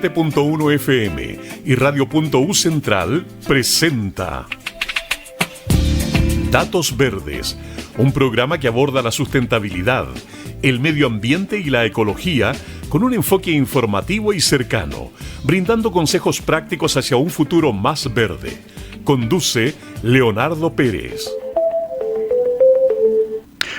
107.1 FM y Radio.U Central presenta Datos Verdes, un programa que aborda la sustentabilidad, el medio ambiente y la ecología con un enfoque informativo y cercano, brindando consejos prácticos hacia un futuro más verde. Conduce Leonardo Pérez.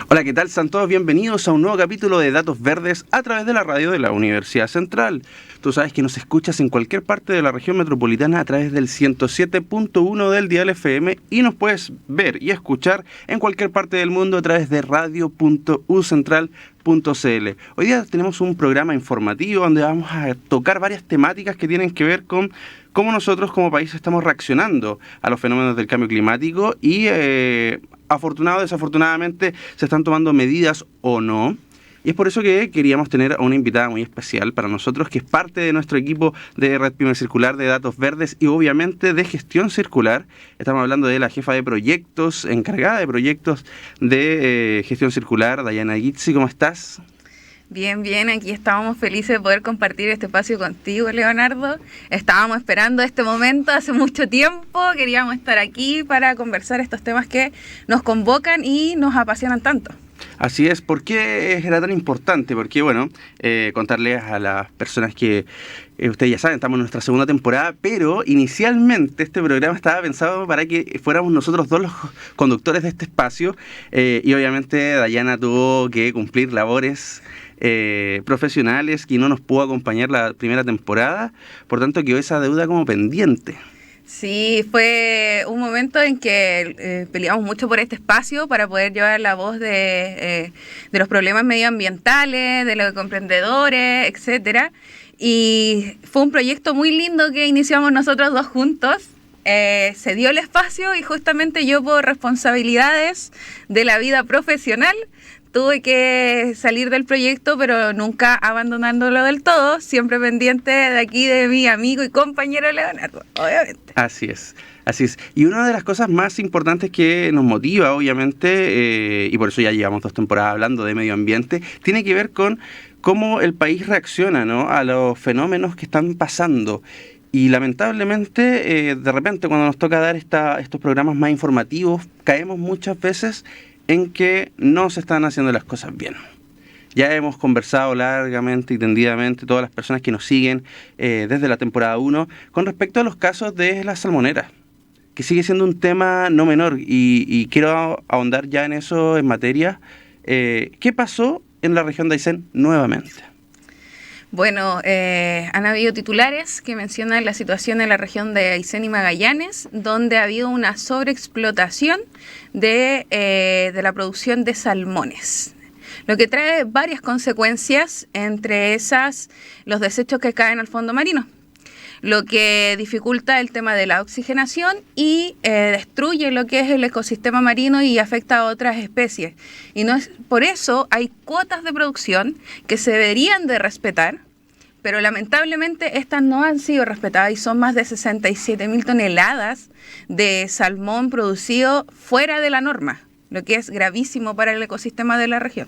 Hola, ¿qué tal? Sean todos bienvenidos a un nuevo capítulo de Datos Verdes a través de la radio de la Universidad Central. Tú sabes que nos escuchas en cualquier parte de la región metropolitana a través del 107.1 del dial FM y nos puedes ver y escuchar en cualquier parte del mundo a través de radio.ucentral.cl. Hoy día tenemos un programa informativo donde vamos a tocar varias temáticas que tienen que ver con cómo nosotros como país estamos reaccionando a los fenómenos del cambio climático y afortunado o desafortunadamente se están tomando medidas o no. Y es por eso que queríamos tener a una invitada muy especial para nosotros, que es parte de nuestro equipo de Red Pyme Circular, de Datos Verdes y obviamente de Gestión Circular. Estamos hablando de la jefa de proyectos, encargada de proyectos de Gestión Circular, Dayana Gizzi. ¿Cómo estás? Bien, aquí estábamos felices de poder compartir este espacio contigo, Leonardo. Estábamos esperando este momento hace mucho tiempo, queríamos estar aquí para conversar estos temas que nos convocan y nos apasionan tanto. Así es. ¿Por qué era tan importante? Porque, bueno, contarles a las personas que ustedes ya saben, estamos en nuestra segunda temporada, pero inicialmente este programa estaba pensado para que fuéramos nosotros dos los conductores de este espacio y obviamente Dayana tuvo que cumplir labores profesionales y no nos pudo acompañar la primera temporada, por tanto quedó esa deuda como pendiente. Sí, fue un momento en que peleamos mucho por este espacio para poder llevar la voz de los problemas medioambientales, de los emprendedores, etcétera. Y fue un proyecto muy lindo que iniciamos nosotros dos juntos. Se dio el espacio y justamente yo por responsabilidades de la vida profesional tuve que salir del proyecto, pero nunca abandonándolo del todo, siempre pendiente de aquí de mi amigo y compañero Leonardo, obviamente. Así es. Y una de las cosas más importantes que nos motiva, obviamente, y por eso ya llevamos 2 temporadas hablando de medio ambiente, tiene que ver con cómo el país reacciona, ¿no?, a los fenómenos que están pasando. Y lamentablemente, de repente, cuando nos toca dar estos programas más informativos, caemos muchas veces en que no se están haciendo las cosas bien. Ya hemos conversado largamente y tendidamente, todas las personas que nos siguen desde la temporada 1, con respecto a los casos de las salmoneras, que sigue siendo un tema no menor, y quiero ahondar ya en eso en materia. ¿Qué pasó en la región de Aysén nuevamente? Bueno, han habido titulares que mencionan la situación en la región de Aysén y Magallanes, donde ha habido una sobreexplotación de la producción de salmones, lo que trae varias consecuencias, entre esas los desechos que caen al fondo marino, lo que dificulta el tema de la oxigenación y destruye lo que es el ecosistema marino y afecta a otras especies. Y no es, por eso hay cuotas de producción que se deberían de respetar, pero lamentablemente estas no han sido respetadas y son más de 67.000 toneladas de salmón producido fuera de la norma, lo que es gravísimo para el ecosistema de la región.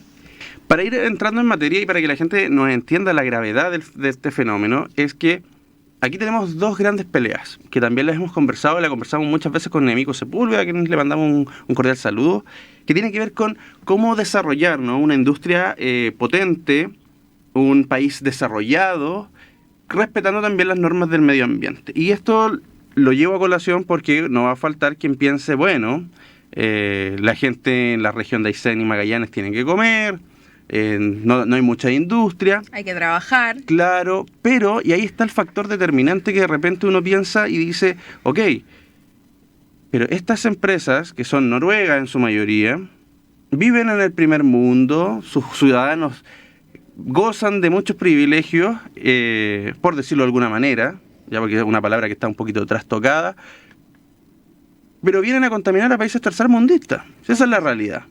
Para ir entrando en materia y para que la gente nos entienda la gravedad de este fenómeno, es que aquí tenemos 2 grandes peleas, que también las hemos conversado, la conversamos muchas veces con Nemico Sepúlveda, a quien le mandamos un cordial saludo, que tiene que ver con cómo desarrollar, ¿no?, una industria potente, un país desarrollado, respetando también las normas del medio ambiente. Y esto lo llevo a colación porque no va a faltar quien piense, bueno, la gente en la región de Aysén y Magallanes tiene que comer, no hay mucha industria. Hay que trabajar. Claro, pero, y ahí está el factor determinante que de repente uno piensa y dice, ok, pero estas empresas, que son noruegas en su mayoría, viven en el primer mundo, sus ciudadanos gozan de muchos privilegios, por decirlo de alguna manera, ya porque es una palabra que está un poquito trastocada, pero vienen a contaminar a países tercermundistas. Esa es la realidad.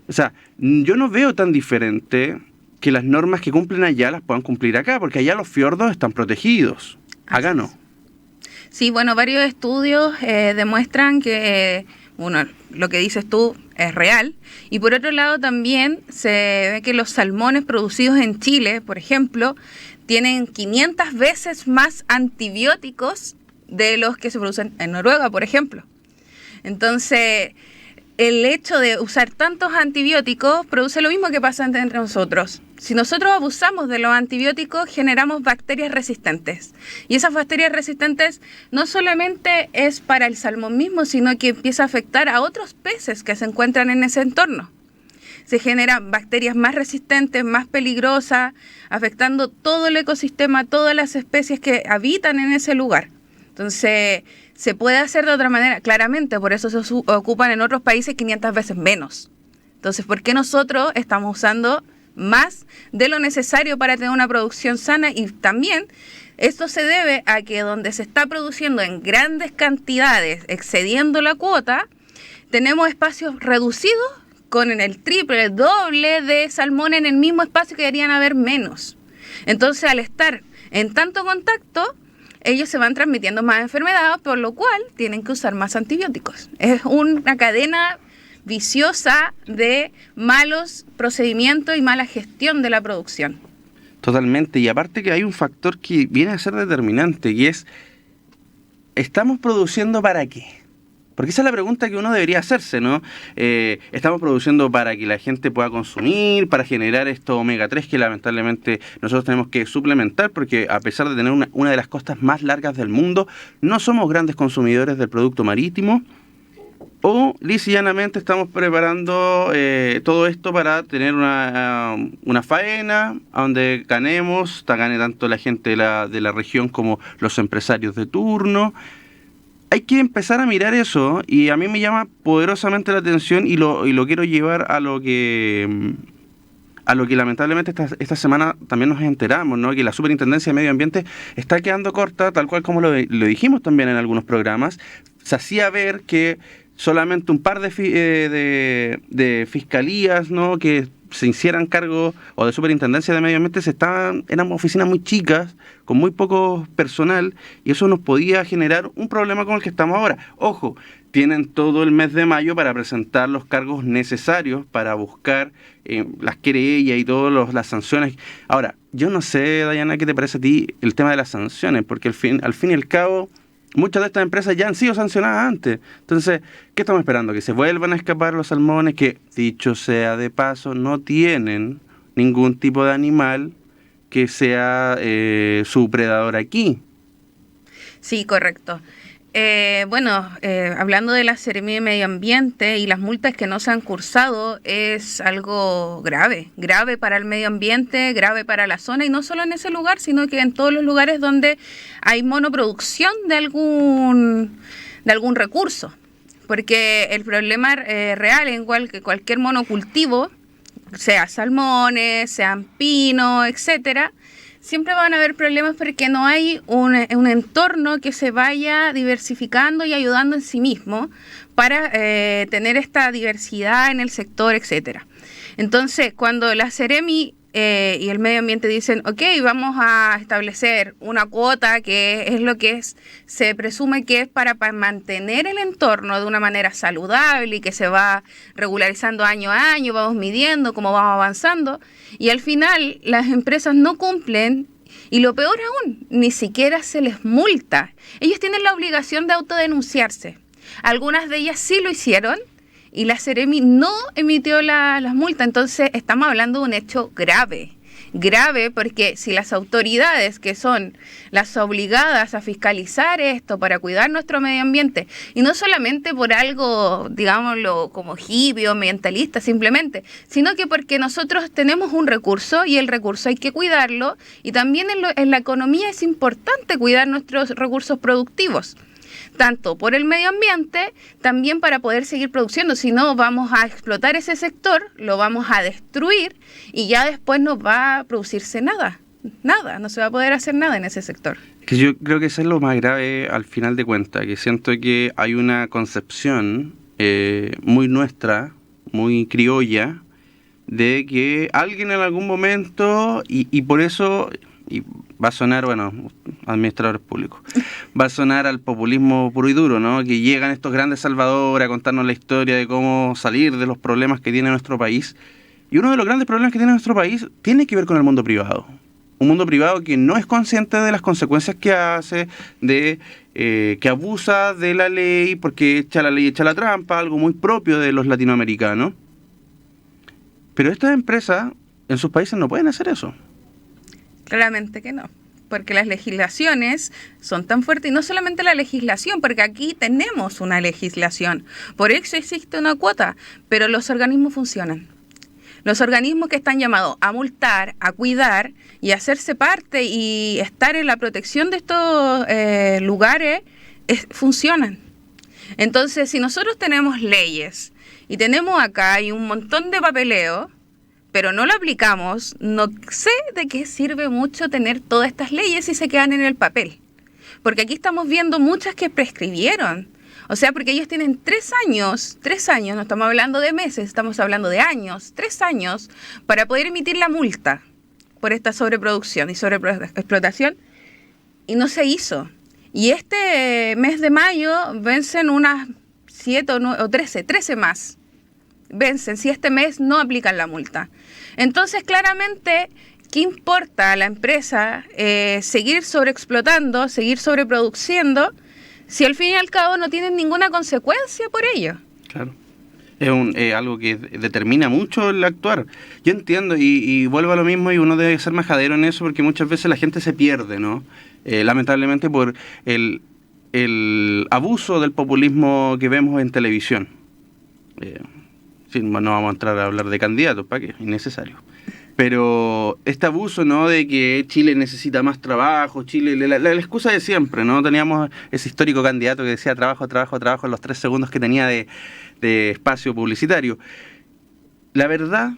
O sea, yo no veo tan diferente que las normas que cumplen allá las puedan cumplir acá, porque allá los fiordos están protegidos, acá no. Sí, bueno, varios estudios demuestran que, bueno, lo que dices tú es real. Y por otro lado también se ve que los salmones producidos en Chile, por ejemplo, tienen 500 veces más antibióticos de los que se producen en Noruega, por ejemplo. Entonces, el hecho de usar tantos antibióticos produce lo mismo que pasa entre nosotros. Si nosotros abusamos de los antibióticos, generamos bacterias resistentes. Y esas bacterias resistentes no solamente es para el salmón mismo, sino que empieza a afectar a otros peces que se encuentran en ese entorno. Se generan bacterias más resistentes, más peligrosas, afectando todo el ecosistema, todas las especies que habitan en ese lugar. Entonces, se puede hacer de otra manera, claramente, por eso se ocupan en otros países 500 veces menos. Entonces, ¿por qué nosotros estamos usando más de lo necesario para tener una producción sana? Y también esto se debe a que donde se está produciendo en grandes cantidades, excediendo la cuota, tenemos espacios reducidos con el triple, el doble de salmón en el mismo espacio que deberían haber menos. Entonces, al estar en tanto contacto, ellos se van transmitiendo más enfermedades, por lo cual tienen que usar más antibióticos. Es una cadena viciosa de malos procedimientos y mala gestión de la producción. Totalmente, y aparte que hay un factor que viene a ser determinante, y es, ¿estamos produciendo para qué? Porque esa es la pregunta que uno debería hacerse, ¿no? Estamos produciendo para que la gente pueda consumir, para generar estos omega 3 que lamentablemente nosotros tenemos que suplementar, porque a pesar de tener una de las costas más largas del mundo, no somos grandes consumidores del producto marítimo. O lisa y llanamente estamos preparando todo esto para tener una faena donde gane tanto la gente de la región como los empresarios de turno. Hay que empezar a mirar eso, y a mí me llama poderosamente la atención, y lo quiero llevar a lo que lamentablemente esta semana también nos enteramos, ¿no? Que la Superintendencia de Medio Ambiente está quedando corta, tal cual como lo dijimos también en algunos programas. Se hacía ver que solamente un par de fiscalías, ¿no?, que se hicieran cargo, o de Superintendencia de Medio Ambiente, eran oficinas muy chicas, con muy poco personal, y eso nos podía generar un problema con el que estamos ahora. Ojo, tienen todo el mes de mayo para presentar los cargos necesarios para buscar las querellas y todas las sanciones. Ahora, yo no sé, Dayana, ¿qué te parece a ti el tema de las sanciones? Porque al fin y al cabo, muchas de estas empresas ya han sido sancionadas antes. Entonces, ¿qué estamos esperando? ¿Que se vuelvan a escapar los salmones que, dicho sea de paso, no tienen ningún tipo de animal que sea su predador aquí? Sí, correcto. Hablando de la Seremi de Medio Ambiente y las multas que no se han cursado, es algo grave para el medio ambiente, grave para la zona, y no solo en ese lugar, sino que en todos los lugares donde hay monoproducción de algún recurso. Porque el problema real en cualquier monocultivo, sea salmones, sean pinos, etcétera, siempre van a haber problemas porque no hay un entorno que se vaya diversificando y ayudando en sí mismo para tener esta diversidad en el sector, etcétera. Entonces, cuando la Seremi y el medio ambiente dicen, ok, vamos a establecer una cuota que es lo que se presume que es para mantener el entorno de una manera saludable y que se va regularizando año a año, vamos midiendo cómo vamos avanzando, y al final las empresas no cumplen, y lo peor aún, ni siquiera se les multa. Ellos tienen la obligación de autodenunciarse. Algunas de ellas sí lo hicieron, y la Seremi no emitió las multas. Entonces estamos hablando de un hecho grave, porque si las autoridades, que son las obligadas a fiscalizar esto para cuidar nuestro medio ambiente, y no solamente por algo, digámoslo, como hippie o ambientalista simplemente, sino que porque nosotros tenemos un recurso y el recurso hay que cuidarlo, y también en la economía es importante cuidar nuestros recursos productivos, tanto por el medio ambiente, también para poder seguir produciendo. Si no, vamos a explotar ese sector, lo vamos a destruir, y ya después no va a producirse nada, no se va a poder hacer nada en ese sector. Que yo creo que eso es lo más grave al final de cuentas, que siento que hay una concepción muy nuestra, muy criolla, de que alguien en algún momento, y por eso, y va a sonar, administradores públicos, va a sonar al populismo puro y duro, ¿no? Que llegan estos grandes salvadores a contarnos la historia de cómo salir de los problemas que tiene nuestro país. Y uno de los grandes problemas que tiene nuestro país tiene que ver con el mundo privado. un mundo privado que no es consciente de las consecuencias que hace, de que abusa de la ley, porque echa la ley, echa la trampa, algo muy propio de los latinoamericanos. Pero estas empresas en sus países no pueden hacer eso. Claramente que no, porque las legislaciones son tan fuertes, y no solamente la legislación, porque aquí tenemos una legislación, por eso existe una cuota, pero los organismos funcionan. Los organismos que están llamados a multar, a cuidar y a hacerse parte y estar en la protección de estos lugares, funcionan. Entonces, si nosotros tenemos leyes y tenemos acá hay un montón de papeleo, pero no lo aplicamos, no sé de qué sirve mucho tener todas estas leyes si se quedan en el papel. Porque aquí estamos viendo muchas que prescribieron. O sea, porque ellos tienen 3 años, no estamos hablando de meses, estamos hablando de años, 3 años, para poder emitir la multa por esta sobreproducción y sobreexplotación, y no se hizo. Y este mes de mayo vencen unas 7 o 13 más. Vencen si este mes no aplican la multa. Entonces, claramente, ¿qué importa a la empresa seguir sobreexplotando, seguir sobreproduciendo, si al fin y al cabo no tienen ninguna consecuencia por ello? Claro. Es algo que determina mucho el actuar. Yo entiendo y vuelvo a lo mismo, y uno debe ser majadero en eso, porque muchas veces la gente se pierde, ¿no? Lamentablemente por el abuso del populismo que vemos en televisión. Sí, no vamos a entrar a hablar de candidatos, ¿para qué? Innecesario. Pero este abuso, ¿no?, de que Chile necesita más trabajo, Chile, la excusa de siempre, ¿no? Teníamos ese histórico candidato que decía trabajo en los 3 segundos que tenía de espacio publicitario. La verdad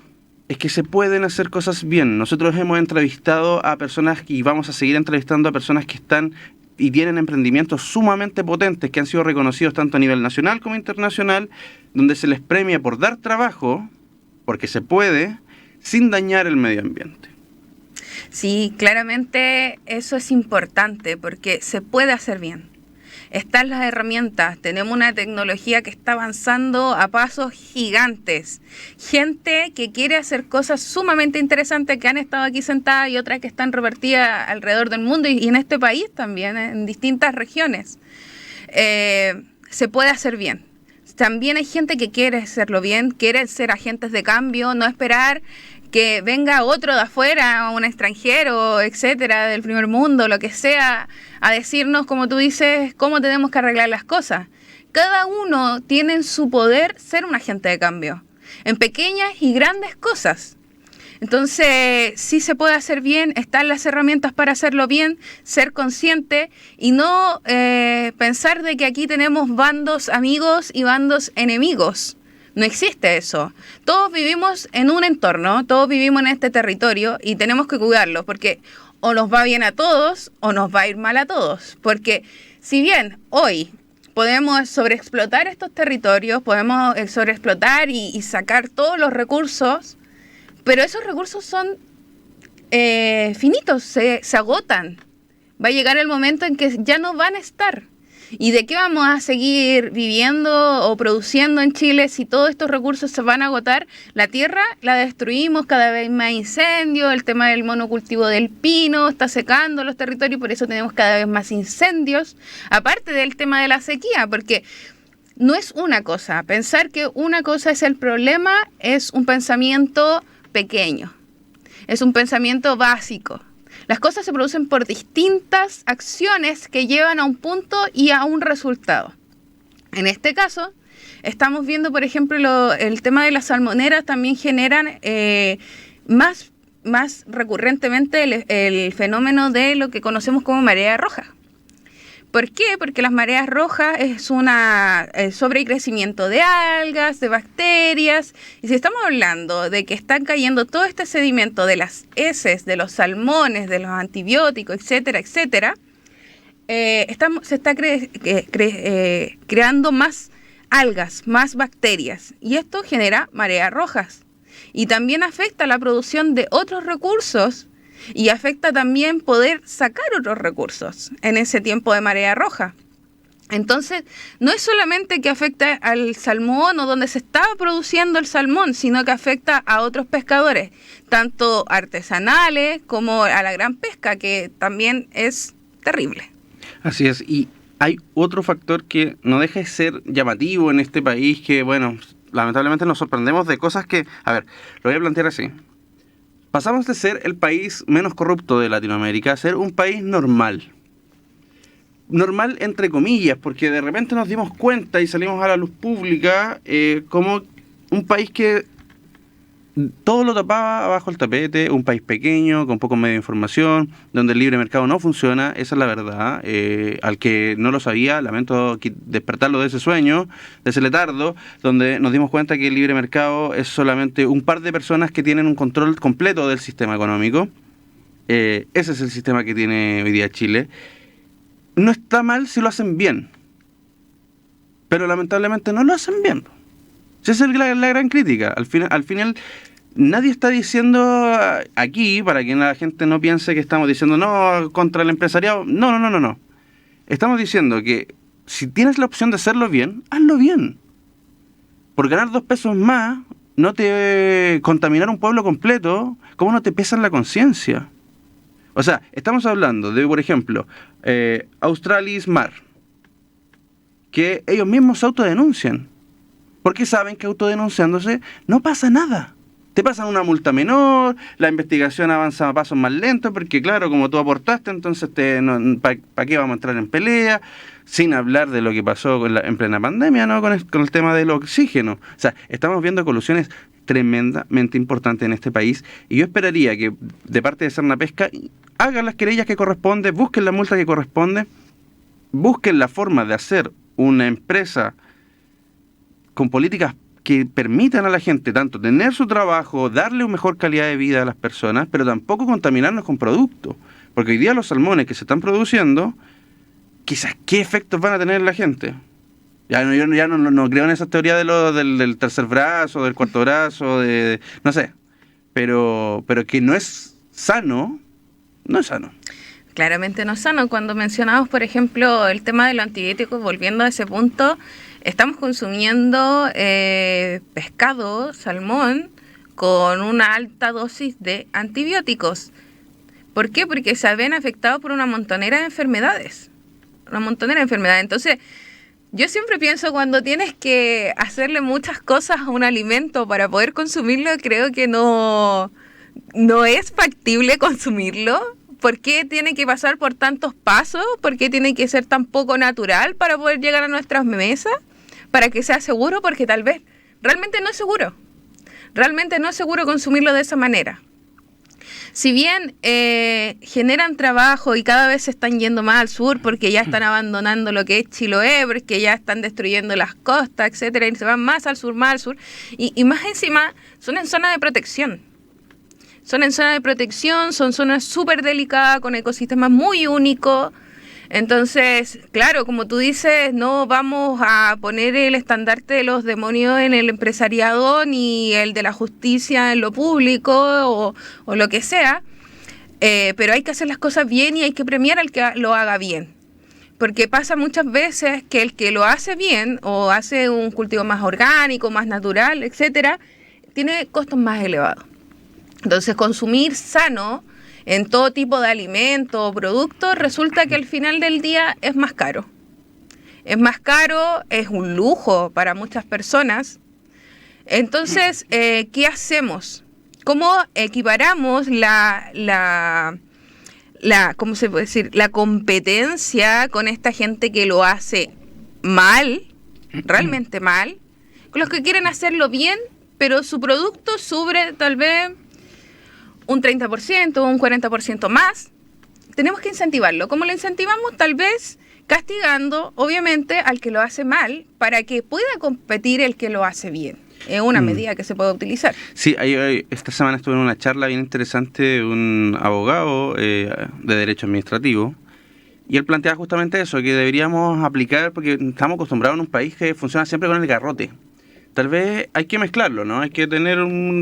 es que se pueden hacer cosas bien. Nosotros hemos entrevistado a personas y vamos a seguir entrevistando a personas que están y tienen emprendimientos sumamente potentes que han sido reconocidos tanto a nivel nacional como internacional, donde se les premia por dar trabajo, porque se puede, sin dañar el medio ambiente. Sí, claramente eso es importante porque se puede hacer bien. Están las herramientas, tenemos una tecnología que está avanzando a pasos gigantes. Gente que quiere hacer cosas sumamente interesantes que han estado aquí sentadas y otras que están repartidas alrededor del mundo y en este país también, en distintas regiones. Se puede hacer bien. También hay gente que quiere hacerlo bien, quiere ser agentes de cambio, no esperar que venga otro de afuera, un extranjero, etcétera, del primer mundo, lo que sea, a decirnos, como tú dices, cómo tenemos que arreglar las cosas. Cada uno tiene en su poder ser un agente de cambio, en pequeñas y grandes cosas. Entonces, sí se puede hacer bien, están las herramientas para hacerlo bien, ser consciente y no pensar de que aquí tenemos bandos amigos y bandos enemigos. No existe eso. Todos vivimos en un entorno, todos vivimos en este territorio y tenemos que cuidarlo porque o nos va bien a todos o nos va a ir mal a todos. Porque si bien hoy podemos sobreexplotar estos territorios, podemos sobreexplotar y sacar todos los recursos, pero esos recursos son finitos, se agotan. Va a llegar el momento en que ya no van a estar. ¿Y de qué vamos a seguir viviendo o produciendo en Chile si todos estos recursos se van a agotar? La tierra la destruimos, cada vez más incendios, el tema del monocultivo del pino está secando los territorios, por eso tenemos cada vez más incendios. Aparte del tema de la sequía, porque no es una cosa. Pensar que una cosa es el problema es un pensamiento pequeño, es un pensamiento básico. Las cosas se producen por distintas acciones que llevan a un punto y a un resultado. En este caso, estamos viendo, por ejemplo, el tema de las salmoneras también generan más recurrentemente el fenómeno de lo que conocemos como marea roja. ¿Por qué? Porque las mareas rojas es un sobrecrecimiento de algas, de bacterias. Y si estamos hablando de que están cayendo todo este sedimento de las heces, de los salmones, de los antibióticos, etcétera, etcétera, se está creando más algas, más bacterias. Y esto genera mareas rojas. Y también afecta la producción de otros recursos y afecta también poder sacar otros recursos en ese tiempo de marea roja. Entonces, no es solamente que afecta al salmón o donde se estaba produciendo el salmón, sino que afecta a otros pescadores, tanto artesanales como a la gran pesca, que también es terrible. Así es, y hay otro factor que no deja de ser llamativo en este país, que bueno, lamentablemente nos sorprendemos de cosas que, a ver, lo voy a plantear así. Pasamos de ser el país menos corrupto de Latinoamérica a ser un país normal. Normal entre comillas, porque de repente nos dimos cuenta y salimos a la luz pública como un país que todo lo tapaba bajo el tapete, un país pequeño, con pocos medios de información, donde el libre mercado no funciona, esa es la verdad. Al que no lo sabía, lamento despertarlo de ese sueño, de ese letargo, donde nos dimos cuenta que el libre mercado es solamente un par de personas que tienen un control completo del sistema económico. Ese es el sistema que tiene hoy día Chile. No está mal si lo hacen bien, pero lamentablemente no lo hacen bien. Esa es la gran crítica. Al final, nadie está diciendo aquí, para que la gente no piense que estamos diciendo no contra el empresariado. No. Estamos diciendo que si tienes la opción de hacerlo bien, hazlo bien. Por ganar 2 pesos más, no te contaminar un pueblo completo, ¿cómo no te pesa en la conciencia? O sea, estamos hablando de, por ejemplo, Australis Mar, que ellos mismos se autodenuncian, porque saben que autodenunciándose no pasa nada. Te pasan una multa menor, la investigación avanza a pasos más lentos, porque claro, como tú aportaste, entonces ¿para qué vamos a entrar en pelea? Sin hablar de lo que pasó en plena pandemia, ¿no? Con el tema del oxígeno. O sea, estamos viendo colusiones tremendamente importantes en este país, y yo esperaría que de parte de Serna Pesca hagan las querellas que corresponden, busquen la multa que corresponde, busquen la forma de hacer una empresa con políticas que permitan a la gente tanto tener su trabajo, darle una mejor calidad de vida a las personas, pero tampoco contaminarnos con productos. Porque hoy día los salmones que se están produciendo, quizás qué efectos van a tener en la gente. Yo ya no creo en esa teoría del tercer brazo, del cuarto brazo, no sé. Pero que no es sano, no es sano. Claramente no es sano. Cuando mencionamos, por ejemplo, el tema de los antibióticos, volviendo a ese punto, estamos consumiendo pescado, salmón, con una alta dosis de antibióticos. ¿Por qué? Porque se ven afectados por una montonera de enfermedades. Entonces, yo siempre pienso, cuando tienes que hacerle muchas cosas a un alimento para poder consumirlo, creo que no es factible consumirlo. ¿Por qué tiene que pasar por tantos pasos? ¿Por qué tiene que ser tan poco natural para poder llegar a nuestras mesas? Para que sea seguro, porque tal vez realmente no es seguro. Realmente no es seguro consumirlo de esa manera. Si bien generan trabajo y cada vez se están yendo más al sur porque ya están abandonando lo que es Chiloé, porque ya están destruyendo las costas, etcétera, y se van más al sur, y más encima son en zona de protección. Son zonas súper delicadas, con ecosistemas muy únicos. Entonces, claro, como tú dices, no vamos a poner el estandarte de los demonios en el empresariado ni el de la justicia en lo público o lo que sea, pero hay que hacer las cosas bien y hay que premiar al que lo haga bien. Porque pasa muchas veces que el que lo hace bien o hace un cultivo más orgánico, más natural, etcétera, tiene costos más elevados. Entonces, consumir sano en todo tipo de alimentos o productos, resulta que al final del día es más caro. Es un lujo para muchas personas. Entonces, ¿qué hacemos? ¿Cómo equiparamos ¿cómo se puede decir? La competencia con esta gente que lo hace mal, realmente mal, con los que quieren hacerlo bien, pero su producto sube tal vez un 30%, un 40% más? Tenemos que incentivarlo. ¿Cómo lo incentivamos? Tal vez castigando, obviamente, al que lo hace mal para que pueda competir el que lo hace bien. Es una medida que se puede utilizar. Sí, esta semana estuve en una charla bien interesante de un abogado de Derecho Administrativo, y él planteaba justamente eso, que deberíamos aplicar, porque estamos acostumbrados en un país que funciona siempre con el garrote. Tal vez hay que mezclarlo, ¿no? Hay que tener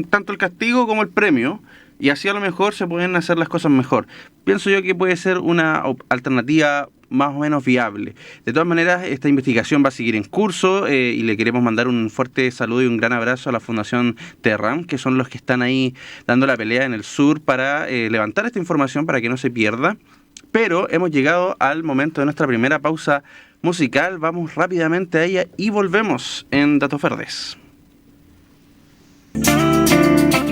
tanto el castigo como el premio, y así a lo mejor se pueden hacer las cosas mejor. Pienso yo que puede ser una alternativa más o menos viable. De todas maneras, esta investigación va a seguir en curso y le queremos mandar un fuerte saludo y un gran abrazo a la Fundación Terram, que son los que están ahí dando la pelea en el sur para levantar esta información para que no se pierda. Pero hemos llegado al momento de nuestra primera pausa musical. Vamos rápidamente a ella y volvemos en Datos Verdes.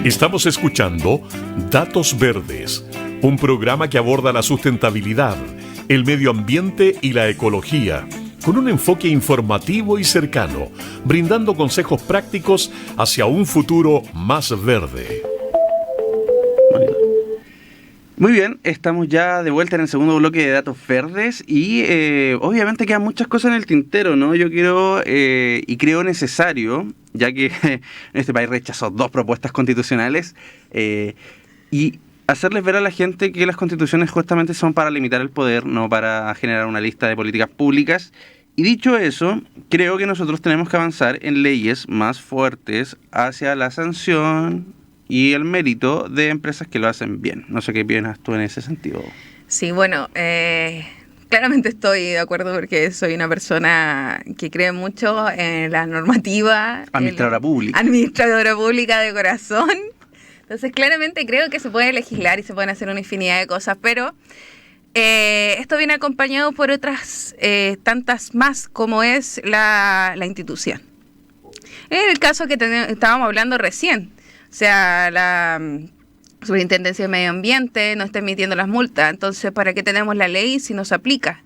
Estamos escuchando Datos Verdes, un programa que aborda la sustentabilidad, el medio ambiente y la ecología, con un enfoque informativo y cercano, brindando consejos prácticos hacia un futuro más verde. Muy bien, estamos ya de vuelta en el segundo bloque de Datos Verdes y obviamente quedan muchas cosas en el tintero, ¿no? Yo quiero y creo necesario, ya que en este país rechazó 2 propuestas constitucionales, y hacerles ver a la gente que las constituciones justamente son para limitar el poder, no para generar una lista de políticas públicas. Y dicho eso, creo que nosotros tenemos que avanzar en leyes más fuertes hacia la sanción y el mérito de empresas que lo hacen bien. No sé qué piensas tú en ese sentido. Sí, bueno, claramente estoy de acuerdo porque soy una persona que cree mucho en la normativa. Administradora pública. Administradora pública de corazón. Entonces, claramente creo que se puede legislar y se pueden hacer una infinidad de cosas, pero esto viene acompañado por otras tantas más, como es la institución. En el caso que estábamos hablando recién, o sea, la Superintendencia de Medio Ambiente no está emitiendo las multas. Entonces, ¿para qué tenemos la ley si no se aplica?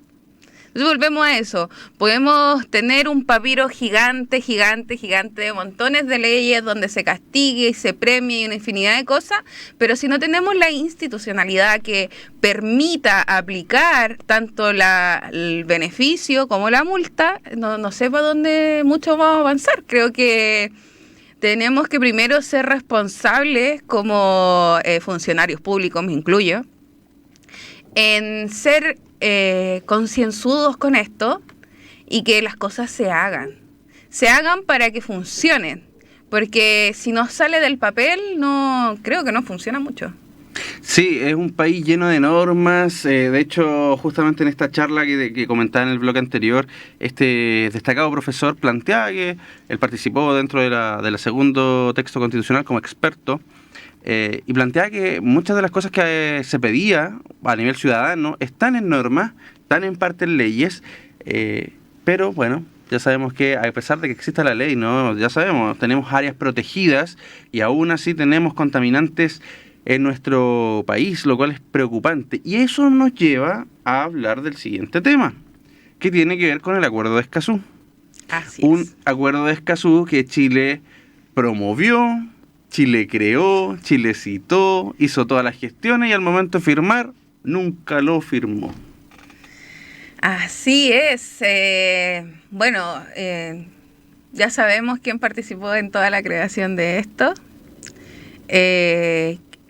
Entonces, volvemos a eso. Podemos tener un papiro gigante de montones de leyes donde se castigue y se premie y una infinidad de cosas, pero si no tenemos la institucionalidad que permita aplicar tanto el beneficio como la multa, no sé para dónde mucho vamos a avanzar. Creo que tenemos que primero ser responsables como funcionarios públicos, me incluyo, en ser concienzudos con esto y que las cosas se hagan para que funcionen, porque si no sale del papel, creo que no funciona mucho. Sí, es un país lleno de normas. De hecho, justamente en esta charla que comentaba en el bloque anterior, este destacado profesor planteaba que él participó dentro de la segundo texto constitucional como experto, y planteaba que muchas de las cosas que se pedía a nivel ciudadano están en normas, están en parte en leyes, pero bueno, ya sabemos que a pesar de que exista la ley, ¿no? Ya sabemos, tenemos áreas protegidas y aún así tenemos contaminantes en nuestro país, lo cual es preocupante. Y eso nos lleva a hablar del siguiente tema, que tiene que ver con el Acuerdo de Escazú. Así Un es. Acuerdo de Escazú que Chile promovió, Chile creó, Chile citó, hizo todas las gestiones y al momento de firmar, nunca lo firmó. Así es. Ya sabemos quién participó en toda la creación de esto.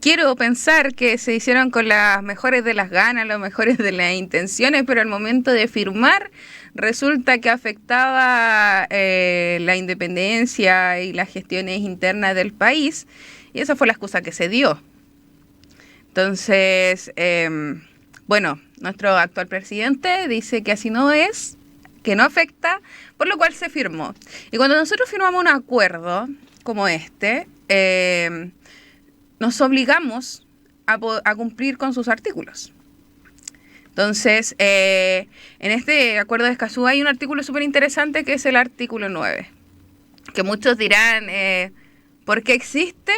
Quiero pensar que se hicieron con las mejores de las ganas, las mejores de las intenciones, pero al momento de firmar resulta que afectaba la independencia y las gestiones internas del país, y esa fue la excusa que se dio. Entonces, nuestro actual presidente dice que así no es, que no afecta, por lo cual se firmó. Y cuando nosotros firmamos un acuerdo como este, nos obligamos a cumplir con sus artículos. Entonces, en este Acuerdo de Escazú hay un artículo súper interesante que es el artículo 9, que muchos dirán, ¿por qué existe?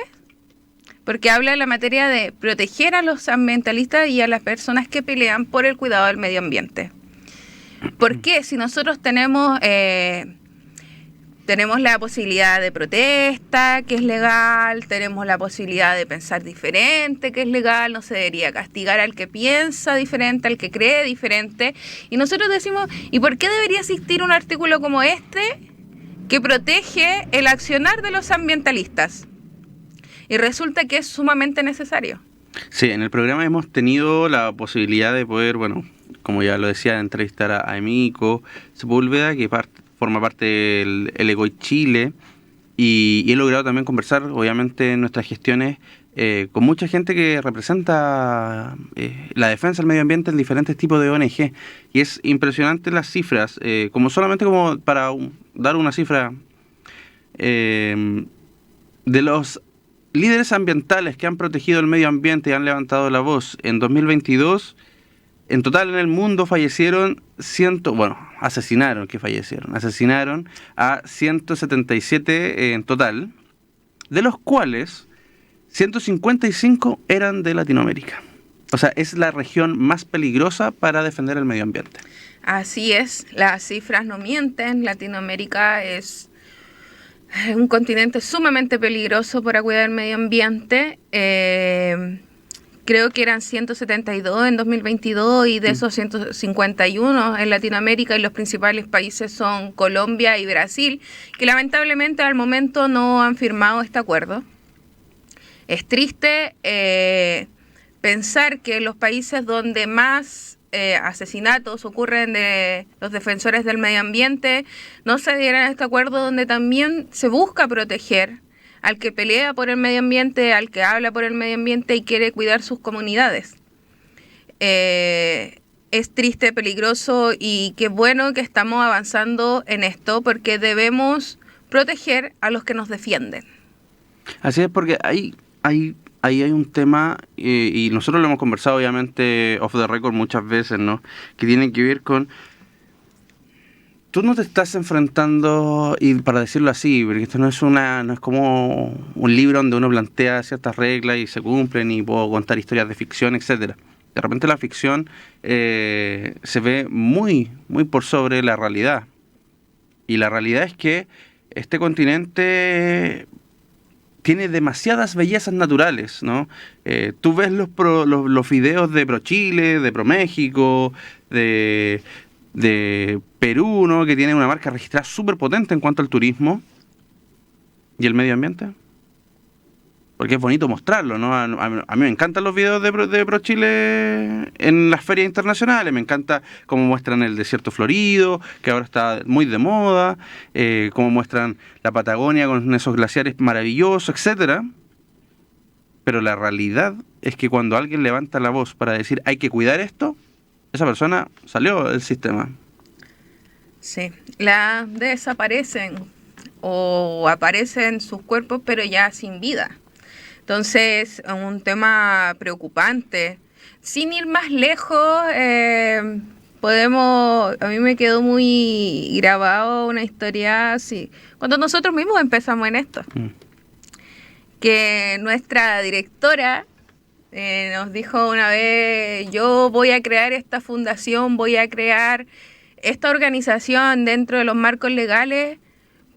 Porque habla de la materia de proteger a los ambientalistas y a las personas que pelean por el cuidado del medio ambiente. ¿Por qué? Si nosotros tenemos la posibilidad de protesta, que es legal, tenemos la posibilidad de pensar diferente, que es legal, no se debería castigar al que piensa diferente, al que cree diferente. Y nosotros decimos, ¿y por qué debería existir un artículo como este que protege el accionar de los ambientalistas? Y resulta que es sumamente necesario. Sí, en el programa hemos tenido la posibilidad de poder, como ya lo decía, entrevistar a Emiko Sepúlveda, que forma parte del EGOI Chile, y he logrado también conversar, obviamente, en nuestras gestiones con mucha gente que representa la defensa del medio ambiente en diferentes tipos de ONG. Y es impresionante las cifras, como solamente como para dar una cifra, de los líderes ambientales que han protegido el medio ambiente y han levantado la voz en 2022, en total en el mundo fallecieron asesinaron a 177 en total, de los cuales 155 eran de Latinoamérica. O sea, es la región más peligrosa para defender el medio ambiente. Así es, las cifras no mienten. Latinoamérica es un continente sumamente peligroso para cuidar el medio ambiente. Creo que eran 172 en 2022 y de esos 151 en Latinoamérica, y los principales países son Colombia y Brasil, que lamentablemente al momento no han firmado este acuerdo. Es triste pensar que los países donde más asesinatos ocurren de los defensores del medio ambiente no se dieran a este acuerdo, donde también se busca proteger al que pelea por el medio ambiente, al que habla por el medio ambiente y quiere cuidar sus comunidades. Es triste, peligroso, y qué bueno que estamos avanzando en esto, porque debemos proteger a los que nos defienden. Así es, porque ahí hay un tema, y nosotros lo hemos conversado obviamente off the record muchas veces, ¿no? Que tiene que ver con... Tú no te estás enfrentando, y para decirlo así, porque esto no es como un libro donde uno plantea ciertas reglas y se cumplen y puedo contar historias de ficción, etcétera. De repente la ficción se ve muy, muy por sobre la realidad. Y la realidad es que este continente tiene demasiadas bellezas naturales, ¿no? Tú ves los videos de ProChile, de ProMéxico, de Perú, ¿no? Que tiene una marca registrada súper potente en cuanto al turismo y el medio ambiente. Porque es bonito mostrarlo, ¿no? A mí me encantan los videos de ProChile en las ferias internacionales. Me encanta cómo muestran el desierto florido, que ahora está muy de moda, cómo muestran la Patagonia con esos glaciares maravillosos, etcétera. Pero la realidad es que cuando alguien levanta la voz para decir hay que cuidar esto, esa persona salió del sistema. Sí, la desaparecen o aparecen sus cuerpos, pero ya sin vida. Entonces, un tema preocupante. Sin ir más lejos, a mí me quedó muy grabado una historia así, cuando nosotros mismos empezamos en esto, que nuestra directora nos dijo una vez: yo voy a crear esta fundación, voy a crear esta organización dentro de los marcos legales,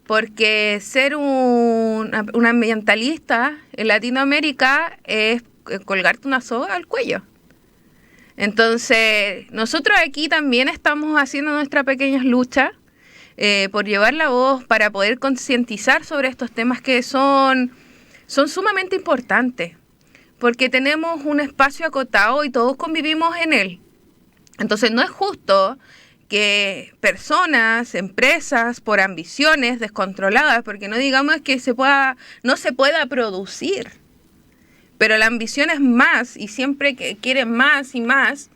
porque ser un ambientalista en Latinoamérica es colgarte una soga al cuello. Entonces, nosotros aquí también estamos haciendo nuestras pequeñas luchas por llevar la voz, para poder concientizar sobre estos temas que son sumamente importantes, porque tenemos un espacio acotado y todos convivimos en él. Entonces, no es justo que personas, empresas, por ambiciones descontroladas, porque no digamos que no se pueda producir, pero la ambición es más, y siempre que quieren más y más.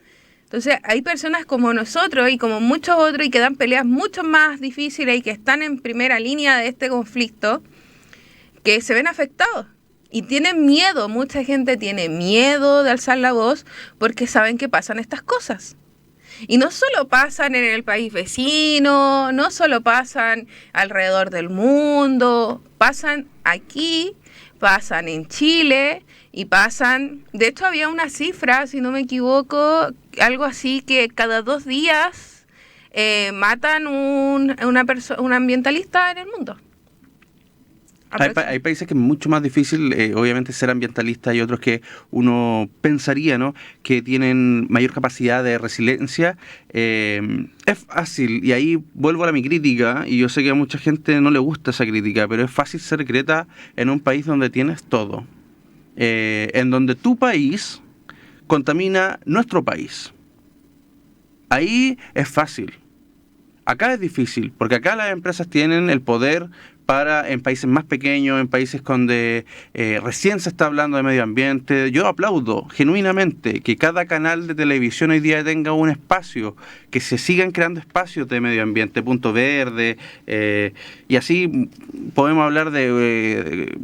Entonces hay personas como nosotros y como muchos otros, y que dan peleas mucho más difíciles y que están en primera línea de este conflicto, que se ven afectados y tienen miedo. Mucha gente tiene miedo de alzar la voz porque saben que pasan estas cosas. Y no solo pasan en el país vecino, no solo pasan alrededor del mundo, pasan aquí, pasan en Chile y pasan... De hecho, había una cifra, si no me equivoco, algo así, que cada 2 días matan un ambientalista en el mundo. Hay países que es mucho más difícil, obviamente, ser ambientalista, y otros que uno pensaría, ¿no?, que tienen mayor capacidad de resiliencia. Es fácil, y ahí vuelvo a mi crítica, y yo sé que a mucha gente no le gusta esa crítica, pero es fácil ser Greta en un país donde tienes todo. En donde tu país contamina nuestro país. Ahí es fácil. Acá es difícil, porque acá las empresas tienen el poder en países más pequeños, en países donde recién se está hablando de medio ambiente. Yo aplaudo genuinamente que cada canal de televisión hoy día tenga un espacio, que se sigan creando espacios de medio ambiente, Punto Verde, y así podemos hablar de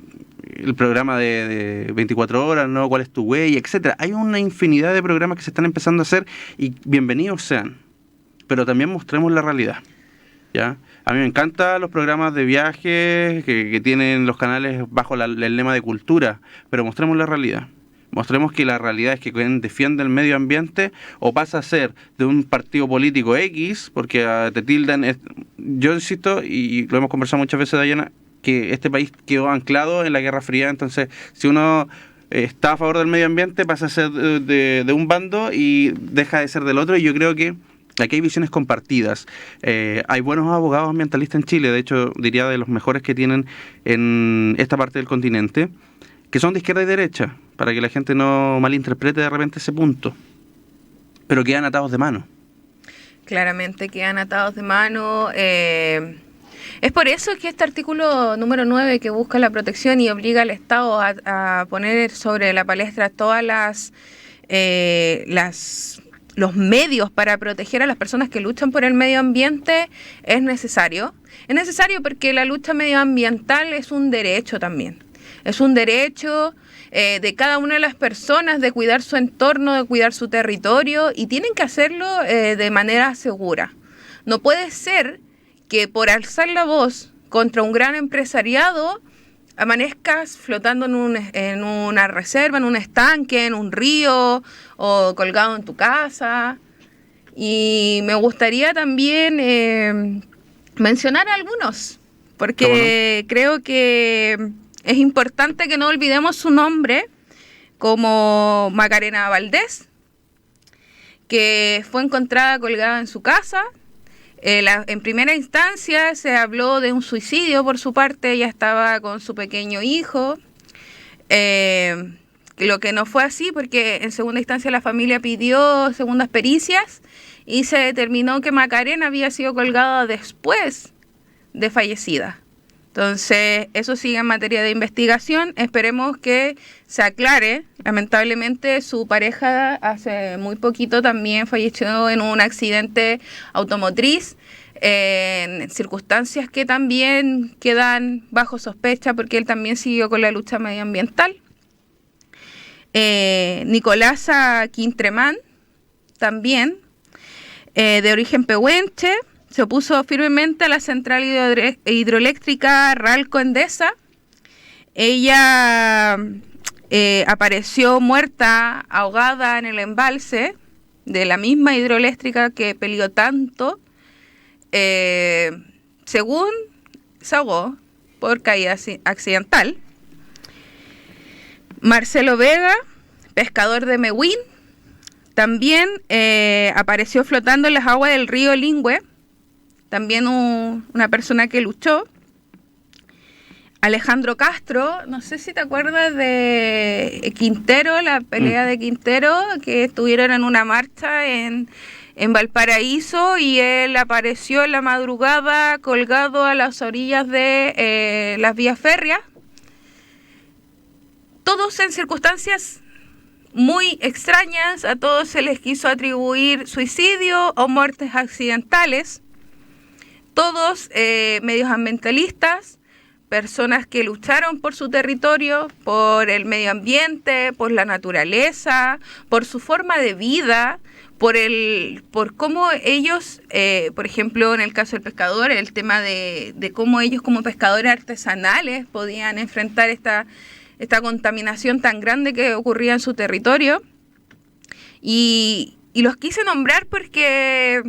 el programa de 24 horas, ¿no? ¿Cuál es tu huella?, etcétera. Hay una infinidad de programas que se están empezando a hacer y bienvenidos sean, pero también mostremos la realidad, ¿ya? A mí me encantan los programas de viajes que tienen los canales bajo el lema de cultura, pero mostremos la realidad. Mostremos que la realidad es que quien defiende el medio ambiente o pasa a ser de un partido político X, porque te tildan. Yo insisto, y lo hemos conversado muchas veces, Dayana, que este país quedó anclado en la Guerra Fría. Entonces, si uno está a favor del medio ambiente, pasa a ser de un bando y deja de ser del otro, y yo creo que aquí hay visiones compartidas. Hay buenos abogados ambientalistas en Chile, de hecho diría de los mejores que tienen en esta parte del continente, que son de izquierda y derecha, para que la gente no malinterprete de repente ese punto, pero quedan atados de mano. Claramente quedan atados de mano. Es por eso que este artículo número 9, que busca la protección y obliga al Estado a poner sobre la palestra todas los medios para proteger a las personas que luchan por el medio ambiente, es necesario. Es necesario porque la lucha medioambiental es un derecho también. Es un derecho de cada una de las personas de cuidar su entorno, de cuidar su territorio, y tienen que hacerlo de manera segura. No puede ser que por alzar la voz contra un gran empresariado amanezcas flotando en una reserva, en un estanque, en un río, o colgado en tu casa. Y me gustaría también mencionar algunos, porque creo que es importante que no olvidemos su nombre, como Macarena Valdés, que fue encontrada colgada en su casa. En primera instancia se habló de un suicidio por su parte. Ella estaba con su pequeño hijo, lo que no fue así, porque en segunda instancia la familia pidió segundas pericias y se determinó que Macarena había sido colgada después de fallecida. Entonces, eso sigue en materia de investigación. Esperemos que se aclare. Lamentablemente, su pareja hace muy poquito también falleció en un accidente automotriz, en circunstancias que también quedan bajo sospecha, porque él también siguió con la lucha medioambiental. Nicolasa Quintremán, también, de origen pehuenche, se opuso firmemente a la central hidroeléctrica Ralco Endesa. Ella apareció muerta, ahogada en el embalse de la misma hidroeléctrica que peleó tanto. Según se ahogó por caída accidental. Marcelo Vega, pescador de Mehuín, también apareció flotando en las aguas del río Lingüe. También una persona que luchó. Alejandro Castro, no sé si te acuerdas de Quintero, la pelea de Quintero, que estuvieron en una marcha en Valparaíso, y él apareció en la madrugada colgado a las orillas de las vías férreas. Todos en circunstancias muy extrañas, a todos se les quiso atribuir suicidio o muertes accidentales. Todos medios ambientalistas, personas que lucharon por su territorio, por el medio ambiente, por la naturaleza, por su forma de vida, por cómo ellos, por ejemplo, en el caso del pescador, el tema de cómo ellos como pescadores artesanales podían enfrentar esta contaminación tan grande que ocurría en su territorio. Y los quise nombrar porque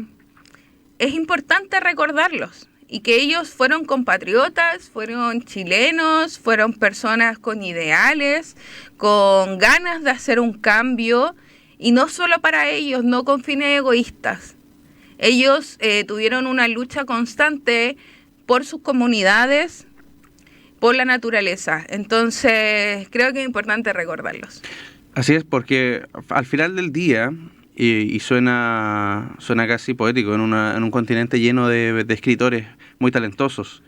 es importante recordarlos, y que ellos fueron compatriotas, fueron chilenos, fueron personas con ideales, con ganas de hacer un cambio, y no solo para ellos, no con fines egoístas. Ellos tuvieron una lucha constante por sus comunidades, por la naturaleza. Entonces, creo que es importante recordarlos. Así es, porque al final del día, y suena casi poético, en un continente lleno de escritores muy talentosos,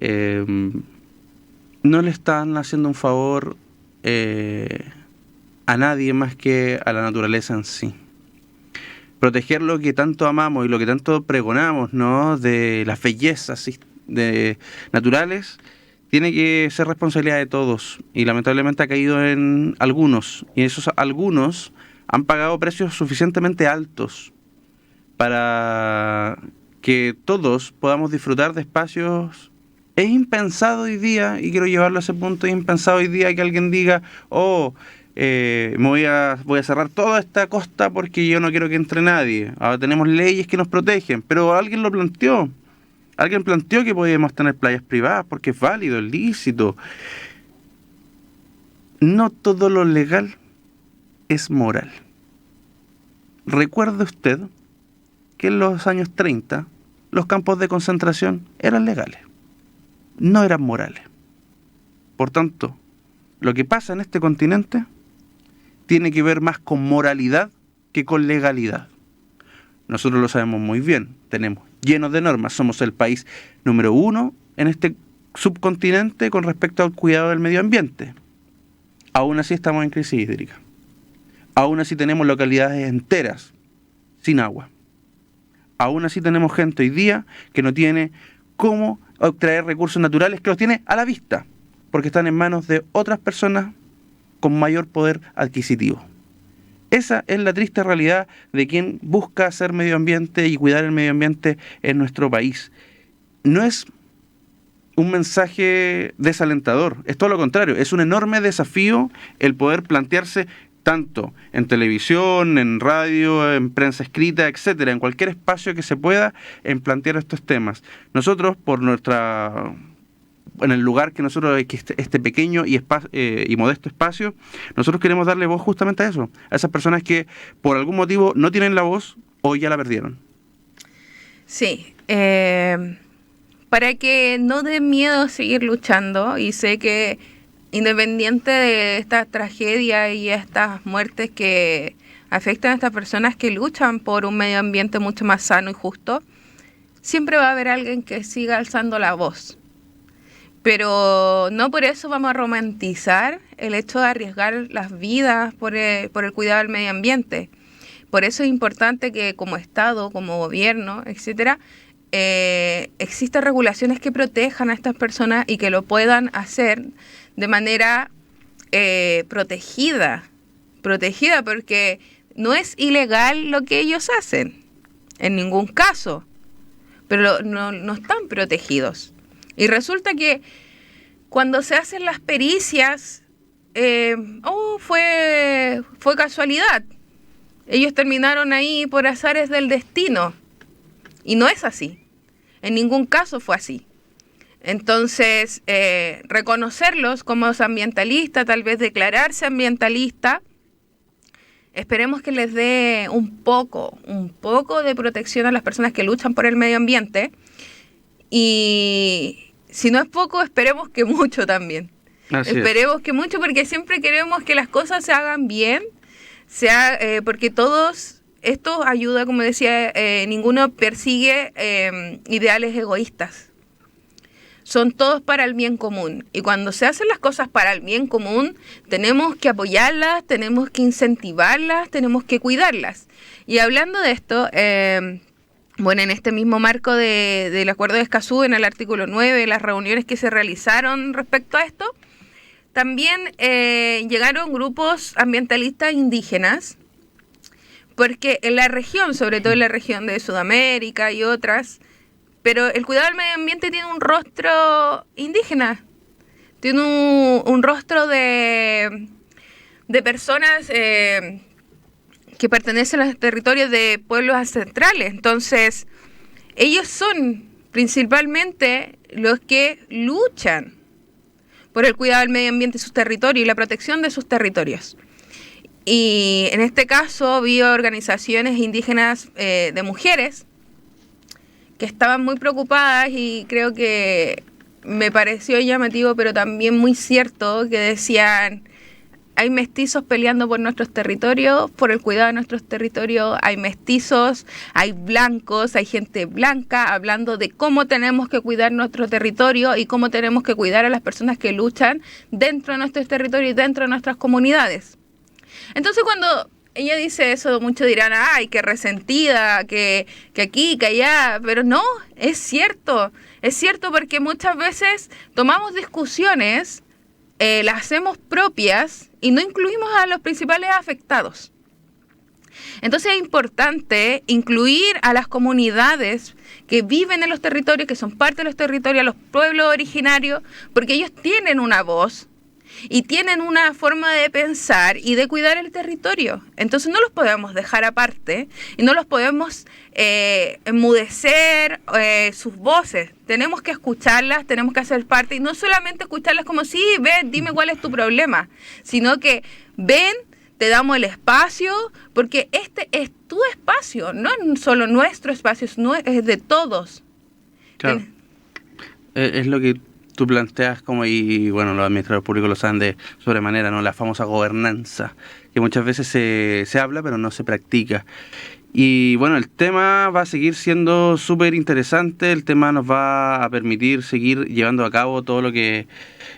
no le están haciendo un favor a nadie más que a la naturaleza en sí. Proteger lo que tanto amamos y lo que tanto pregonamos, ¿no?, de las bellezas naturales, tiene que ser responsabilidad de todos, y lamentablemente ha caído en algunos, y esos algunos han pagado precios suficientemente altos para que todos podamos disfrutar de espacios. Es impensado hoy día, y quiero llevarlo a ese punto, es impensado hoy día que alguien diga, voy a cerrar toda esta costa porque yo no quiero que entre nadie. Ahora tenemos leyes que nos protegen, pero alguien lo planteó. Alguien planteó que podíamos tener playas privadas porque es válido, es lícito. No todo lo legal es moral. ¿Recuerda usted que en los años 30 los campos de concentración eran legales? No eran morales. Por tanto, lo que pasa en este continente tiene que ver más con moralidad que con legalidad. Nosotros lo sabemos muy bien, tenemos llenos de normas, somos el país número 1 en este subcontinente con respecto al cuidado del medio ambiente. Aún así estamos en crisis hídrica. Aún así tenemos localidades enteras sin agua. Aún así tenemos gente hoy día que no tiene cómo obtener recursos naturales, que los tiene a la vista, porque están en manos de otras personas con mayor poder adquisitivo. Esa es la triste realidad de quien busca hacer medio ambiente y cuidar el medio ambiente en nuestro país. No es un mensaje desalentador, es todo lo contrario, es un enorme desafío el poder plantearse tanto en televisión, en radio, en prensa escrita, etcétera, en cualquier espacio que se pueda, en plantear estos temas. Nosotros, en el lugar que nosotros, que este pequeño y modesto espacio, nosotros queremos darle voz justamente a eso, a esas personas que por algún motivo no tienen la voz o ya la perdieron. Sí, para que no den miedo seguir luchando, y sé que independiente de esta tragedia y estas muertes que afectan a estas personas que luchan por un medio ambiente mucho más sano y justo, siempre va a haber alguien que siga alzando la voz. Pero no por eso vamos a romantizar el hecho de arriesgar las vidas por el cuidado del medio ambiente. Por eso es importante que como Estado, como gobierno, etcétera, existan regulaciones que protejan a estas personas y que lo puedan hacer de manera protegida, porque no es ilegal lo que ellos hacen, en ningún caso, pero no están protegidos. Y resulta que cuando se hacen las pericias, fue casualidad. Ellos terminaron ahí por azares del destino. Y no es así. En ningún caso fue así. Entonces, reconocerlos como ambientalistas, tal vez declararse ambientalista, esperemos que les dé un poco de protección a las personas que luchan por el medio ambiente. Y si no es poco, esperemos que mucho también. Esperemos que mucho, porque siempre queremos que las cosas se hagan bien, porque todos esto ayuda, como decía, ninguno persigue ideales egoístas. Son todos para el bien común. Y cuando se hacen las cosas para el bien común, tenemos que apoyarlas, tenemos que incentivarlas, tenemos que cuidarlas. Y hablando de esto, en este mismo marco del Acuerdo de Escazú, en el artículo 9, las reuniones que se realizaron respecto a esto, también llegaron grupos ambientalistas indígenas, porque en la región, sobre todo en la región de Sudamérica y otras, pero el cuidado del medio ambiente tiene un rostro indígena, tiene un rostro de personas que pertenecen a los territorios de pueblos ancestrales. Entonces, ellos son principalmente los que luchan por el cuidado del medio ambiente de sus territorios y la protección de sus territorios. Y en este caso vi organizaciones indígenas de mujeres que estaban muy preocupadas, y creo que me pareció llamativo, pero también muy cierto, que decían: hay mestizos peleando por nuestros territorios, por el cuidado de nuestros territorios, hay mestizos, hay blancos, hay gente blanca hablando de cómo tenemos que cuidar nuestro territorio y cómo tenemos que cuidar a las personas que luchan dentro de nuestros territorios y dentro de nuestras comunidades. Entonces cuando ella dice eso, muchos dirán, ay, qué resentida, que aquí, que allá, pero no, es cierto porque muchas veces tomamos discusiones, las hacemos propias y no incluimos a los principales afectados. Entonces es importante incluir a las comunidades que viven en los territorios, que son parte de los territorios, a los pueblos originarios, porque ellos tienen una voz y tienen una forma de pensar y de cuidar el territorio. Entonces no los podemos dejar aparte y no los podemos enmudecer sus voces. Tenemos que escucharlas, tenemos que hacer parte y no solamente escucharlas como sí, ven, dime cuál es tu problema, sino que ven, te damos el espacio, porque este es tu espacio, no es solo nuestro espacio, es de todos. Claro. Es lo que tú planteas como, y bueno, los administradores públicos lo saben de sobremanera, ¿no? La famosa gobernanza, que muchas veces se habla pero no se practica. Y bueno, el tema va a seguir siendo súper interesante, el tema nos va a permitir seguir llevando a cabo todo lo que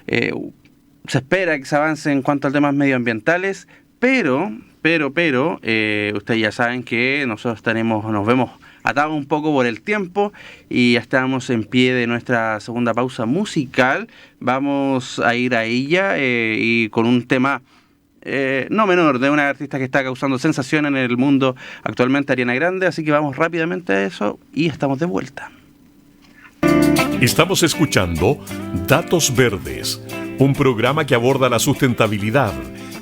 se espera que se avance en cuanto a temas medioambientales, pero ustedes ya saben que nosotros nos vemos atados un poco por el tiempo y ya estamos en pie de nuestra segunda pausa musical. Vamos a ir a ella y con un tema no menor, de una artista que está causando sensación en el mundo actualmente, Ariana Grande, así que vamos rápidamente a eso y estamos de vuelta. Estamos escuchando Datos Verdes, un programa que aborda la sustentabilidad,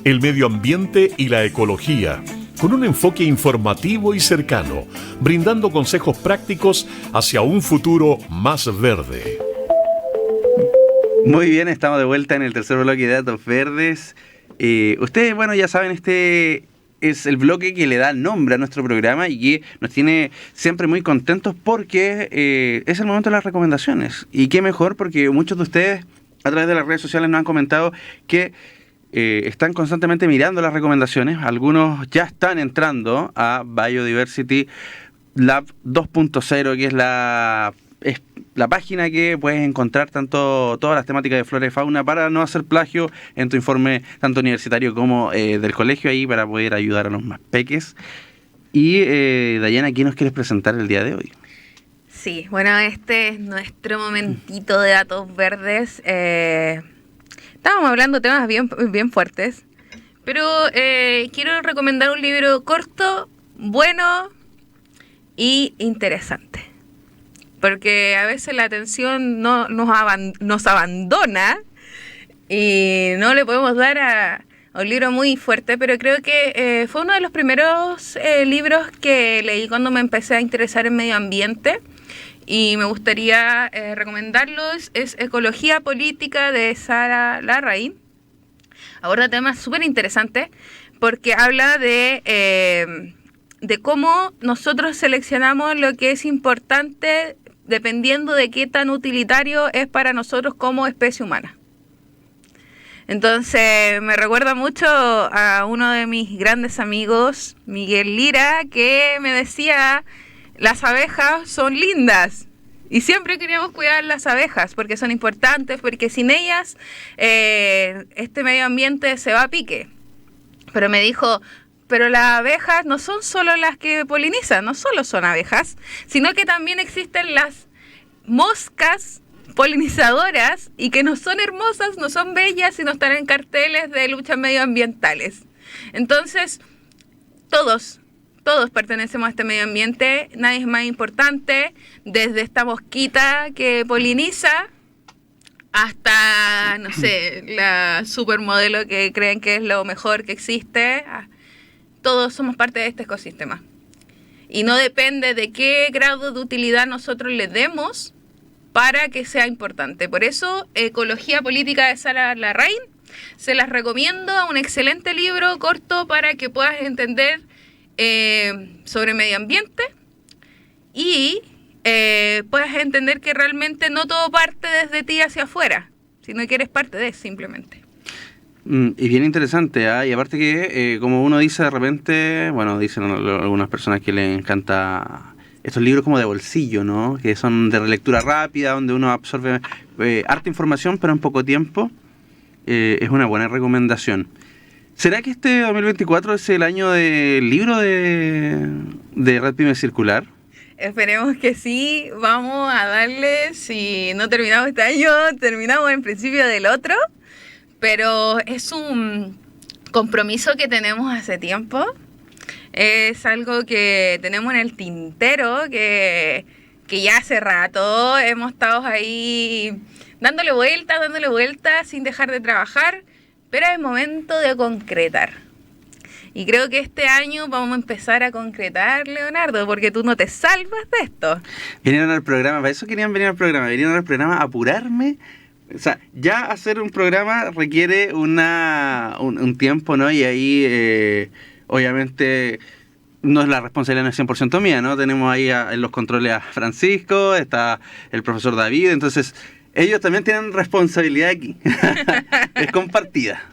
el medio ambiente y la ecología, con un enfoque informativo y cercano, brindando consejos prácticos hacia un futuro más verde. Muy bien, estamos de vuelta en el tercer bloque de Datos Verdes. Ustedes, bueno, ya saben, este es el bloque que le da nombre a nuestro programa y que nos tiene siempre muy contentos porque es el momento de las recomendaciones. Y qué mejor, porque muchos de ustedes a través de las redes sociales nos han comentado que están constantemente mirando las recomendaciones. Algunos ya están entrando a Biodiversity Lab 2.0, que es la página que puedes encontrar todas las temáticas de flora y fauna para no hacer plagio en tu informe tanto universitario como del colegio, ahí para poder ayudar a los más peques. Y Dayana, ¿qué nos quieres presentar el día de hoy? Sí, bueno, este es nuestro momentito de datos verdes. Estábamos hablando de temas bien fuertes, pero quiero recomendar un libro corto, bueno y interesante. Porque a veces la atención nos abandona y no le podemos dar a un libro muy fuerte, pero creo que fue uno de los primeros libros que leí cuando me empecé a interesar en medio ambiente y me gustaría recomendarlos. Es Ecología Política de Sara Larraín. Aborda temas súper interesantes porque habla de cómo nosotros seleccionamos lo que es importante dependiendo de qué tan utilitario es para nosotros como especie humana. Entonces me recuerda mucho a uno de mis grandes amigos, Miguel Lira, que me decía: las abejas son lindas y siempre queríamos cuidar las abejas porque son importantes, porque sin ellas este medio ambiente se va a pique. Pero me dijo: pero las abejas no son solo las que polinizan, no solo son abejas, sino que también existen las moscas polinizadoras y que no son hermosas, no son bellas y no están en carteles de luchas medioambientales. Entonces, todos pertenecemos a este medio ambiente, nadie es más importante, desde esta mosquita que poliniza hasta, no sé, la supermodelo que creen que es lo mejor que existe. Todos somos parte de este ecosistema. Y no depende de qué grado de utilidad nosotros le demos para que sea importante. Por eso, Ecología Política de Sara Larraín, se las recomiendo, un excelente libro corto para que puedas entender sobre medio ambiente y puedas entender que realmente no todo parte desde ti hacia afuera, sino que eres parte de simplemente. Y bien interesante, ¿ah? Y aparte que, como uno dice de repente, bueno, dicen algunas personas que les encanta estos libros como de bolsillo, ¿no? Que son de relectura rápida, donde uno absorbe harta información, pero en poco tiempo. Es una buena recomendación. ¿Será que este 2024 es el año del libro de Red Pyme Circular? Esperemos que sí, vamos a darle, si no terminamos este año, terminamos en principio del otro, pero es un compromiso que tenemos hace tiempo, es algo que tenemos en el tintero, que ya hace rato hemos estado ahí dándole vueltas sin dejar de trabajar, pero es momento de concretar. Y creo que este año vamos a empezar a concretar, Leonardo, porque tú no te salvas de esto. Vinieron al programa, para eso querían venir al programa, vinieron al programa a apurarme. O sea, ya hacer un programa requiere un tiempo, ¿no? Y ahí, obviamente, no es la responsabilidad, no es 100% mía, ¿no? Tenemos ahí en los controles a Francisco, está el profesor David, entonces ellos también tienen responsabilidad aquí. Es compartida.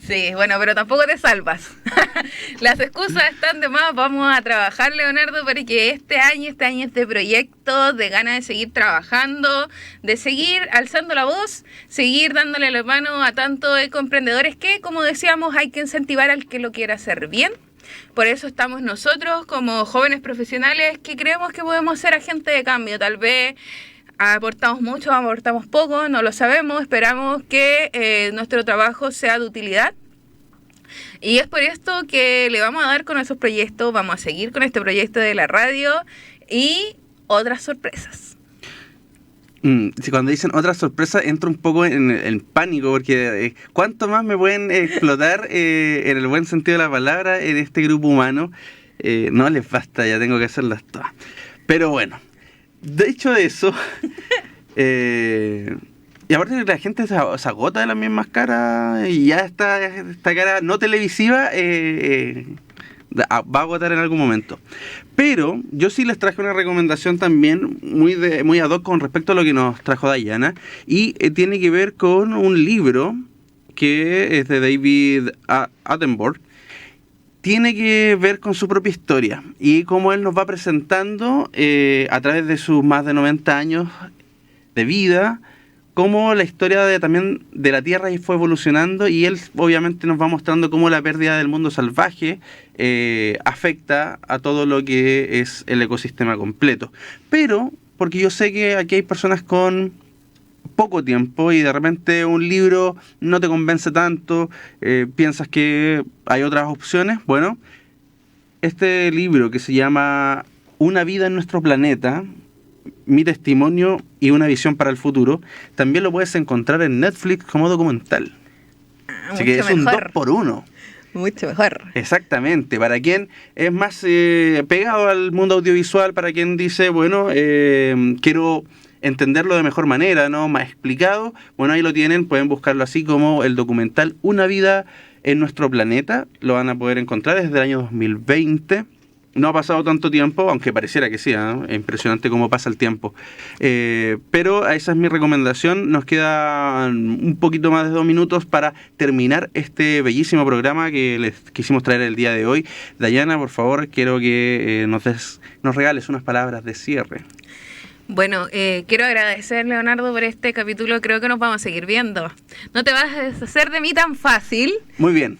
Sí, bueno, pero tampoco te salvas. Las excusas están de más. Vamos a trabajar, Leonardo, porque este año es de proyectos, de ganas de seguir trabajando, de seguir alzando la voz, seguir dándole la mano a tantos ecoemprendedores que, como decíamos, hay que incentivar al que lo quiera hacer bien. Por eso estamos nosotros como jóvenes profesionales que creemos que podemos ser agentes de cambio. Tal vez aportamos mucho, aportamos poco, no lo sabemos, esperamos que nuestro trabajo sea de utilidad. Y es por esto que le vamos a dar con esos proyectos, vamos a seguir con este proyecto de la radio y otras sorpresas. Cuando dicen otras sorpresas entro un poco en pánico, porque ¿cuánto más me pueden explotar en el buen sentido de la palabra en este grupo humano? No les basta, ya tengo que hacerlas todas. Pero bueno. De hecho de eso, y aparte que la gente se agota de las mismas caras y ya esta cara no televisiva va a agotar en algún momento. Pero yo sí les traje una recomendación también muy ad hoc con respecto a lo que nos trajo Dayana, y tiene que ver con un libro que es de David Attenborough. Tiene que ver con su propia historia y cómo él nos va presentando a través de sus más de 90 años de vida, cómo la historia también de la Tierra fue evolucionando, y él obviamente nos va mostrando cómo la pérdida del mundo salvaje afecta a todo lo que es el ecosistema completo. Pero, porque yo sé que aquí hay personas con poco tiempo y de repente un libro no te convence tanto, piensas que hay otras opciones. Bueno, este libro que se llama Una vida en nuestro planeta, mi testimonio y una visión para el futuro, también lo puedes encontrar en Netflix como documental. Así que es un 2x1. Mucho mejor. Exactamente. Para quien es más pegado al mundo audiovisual, para quien dice, bueno, quiero entenderlo de mejor manera, ¿no? Más explicado. Bueno, ahí lo tienen, pueden buscarlo así como el documental Una vida en nuestro planeta. Lo van a poder encontrar desde el año 2020. No ha pasado tanto tiempo, aunque pareciera que sí, ¿eh? Es impresionante cómo pasa el tiempo. Pero esa es mi recomendación. Nos quedan un poquito más de 2 minutos para terminar este bellísimo programa que les quisimos traer el día de hoy. Dayana, por favor, quiero que nos regales unas palabras de cierre. Bueno, quiero agradecer, Leonardo, por este capítulo. Creo que nos vamos a seguir viendo. No te vas a deshacer de mí tan fácil. Muy bien.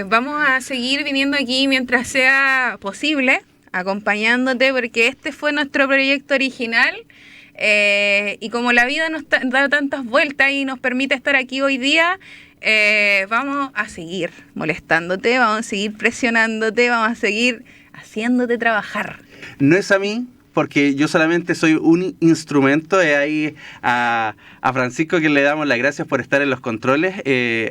Vamos a seguir viniendo aquí mientras sea posible, acompañándote, porque este fue nuestro proyecto original. Y como la vida nos da tantas vueltas y nos permite estar aquí hoy día, vamos a seguir molestándote, vamos a seguir presionándote, vamos a seguir haciéndote trabajar. No es a mí, porque yo solamente soy un instrumento. Ahí a Francisco, que le damos las gracias por estar en los controles,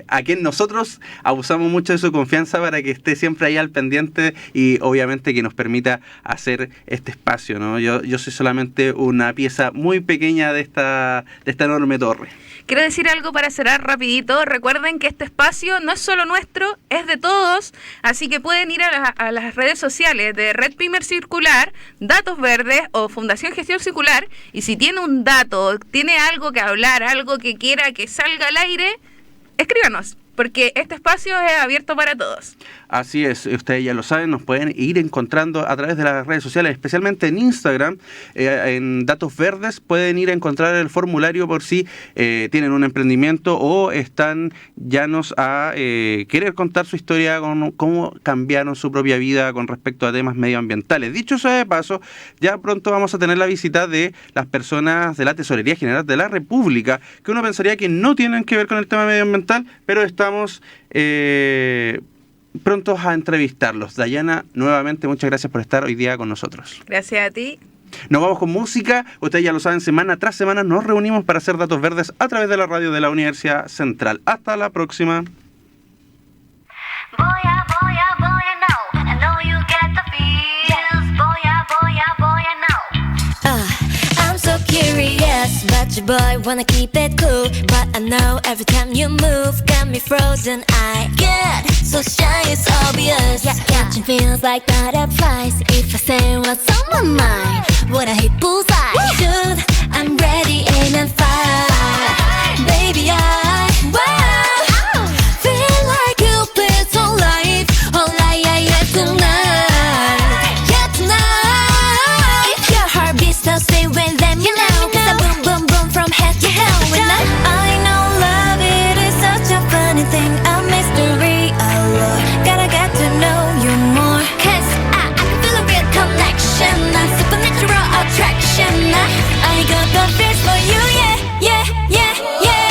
a quien nosotros abusamos mucho de su confianza para que esté siempre ahí al pendiente y obviamente que nos permita hacer este espacio, ¿no? Yo soy solamente una pieza muy pequeña de esta enorme torre. Quiero decir algo para cerrar rapidito. Recuerden que este espacio no es solo nuestro, es de todos, así que pueden ir a las redes sociales de Red Pyme Circular, Datos Verdes, Verdes o Fundación Gestión Circular, y si tiene un dato, tiene algo que hablar, algo que quiera que salga al aire, escríbanos, porque este espacio es abierto para todos. Así es, ustedes ya lo saben, nos pueden ir encontrando a través de las redes sociales, especialmente en Instagram, en Datos Verdes, pueden ir a encontrar el formulario por si tienen un emprendimiento o están llanos a querer contar su historia, con cómo cambiaron su propia vida con respecto a temas medioambientales. Dicho sea de paso, ya pronto vamos a tener la visita de las personas de la Tesorería General de la República, que uno pensaría que no tienen que ver con el tema medioambiental, pero estamos prontos a entrevistarlos. Dayana, nuevamente muchas gracias por estar hoy día con nosotros. Gracias a ti. Nos vamos con música. Ustedes ya lo saben, semana tras semana nos reunimos para hacer Datos Verdes a través de la radio de la Universidad Central. Hasta la próxima. Curious, but your boy wanna keep it cool. But I know every time you move, got me frozen. I get so shy, it's obvious. Yeah, catching feels like butterflies. If I say what's on my mind, would I hit bullseye? Shoot, I'm ready, aim and fire. Baby, wow, feel like Cupid's on life. Oh, yeah, tonight. Yeah, tonight. Your heart beats, so stay with them, you know. I know love, it is such a funny thing, a mystery, oh Lord, gotta get to know you more. Cause I can feel a real connection, a supernatural attraction. I got the feels for you, yeah, yeah, yeah, yeah.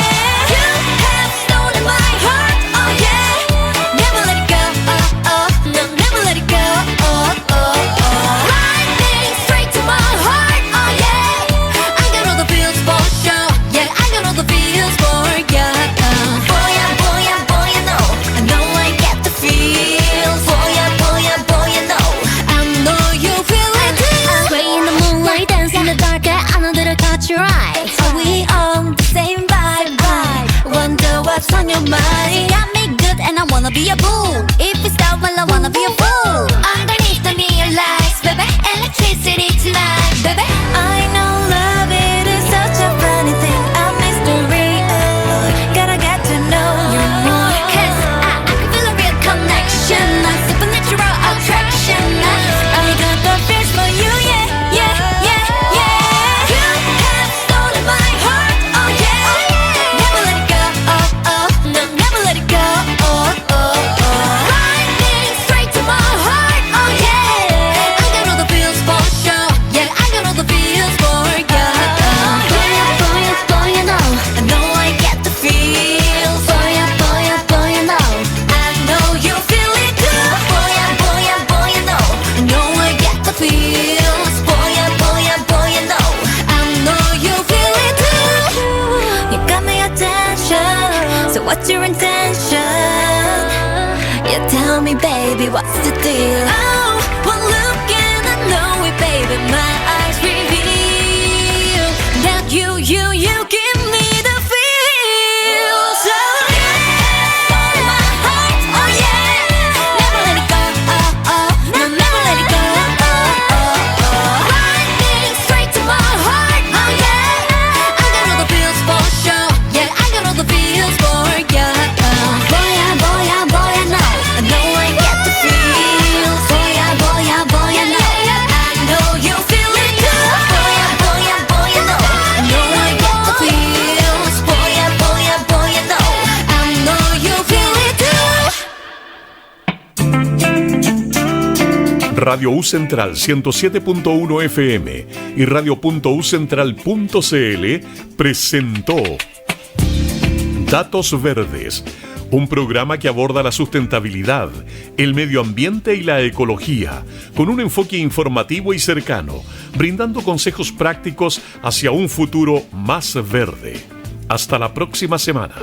You have stolen my heart, oh yeah. Never let it go, oh, oh, no, never let it go, oh, oh, oh. Lightning straight to my heart, oh yeah. I got all the feels for sure, yeah, I got all the feels for ya. Boy, I know, I know I get the feels. Boy, I know, I know you feel it too. Sway in the moonlight, dance in the dark, I know that I caught your eye. Are we on the same vibe? Wonder what's on your mind. Got me good and I wanna be a fool. If you stop, well I wanna be a fool. Underneath the neon lights, baby, electricity tonight, baby. I know love, it is such a funny thing, a mystery, oh Lord, gotta get to know you more. Cause I can feel a real connection, a supernatural attraction. I got the feels for you, yeah, yeah, yeah, yeah. You have stolen my heart, oh yeah. Never let it go, oh, oh, no, never let it go, oh, oh, oh. Lightning straight to my heart, oh yeah. I got all the feels for sure, yeah, I got all the feels for ya. Boy, I know, I know I get the feels. Boy, I know, I know you feel it too. Boy, I know, I know I get the feels. Boy, I know, I know you feel it too. You got my attention, so what's your intention? You tell me, baby, what's the deal? Oh, well, look and I know it, baby, my eyes reveal that you give me the feels. So yeah, my heart, oh yeah. Never let it go, oh, oh, no, never let it go, oh, oh, oh. Lightning straight to my heart, oh yeah. I got all the feels for sure, yeah, I got all the feels for ya. Boy, I know I get the feels. Boy, I know, I know you feel it too. Boy, I know, I know I get the feels. Boy, I know, I know you feel it too. Radio U Central 107.1 FM y radio.ucentral.cl presentó Datos Verdes, un programa que aborda la sustentabilidad, el medio ambiente y la ecología, con un enfoque informativo y cercano, brindando consejos prácticos hacia un futuro más verde. Hasta la próxima semana.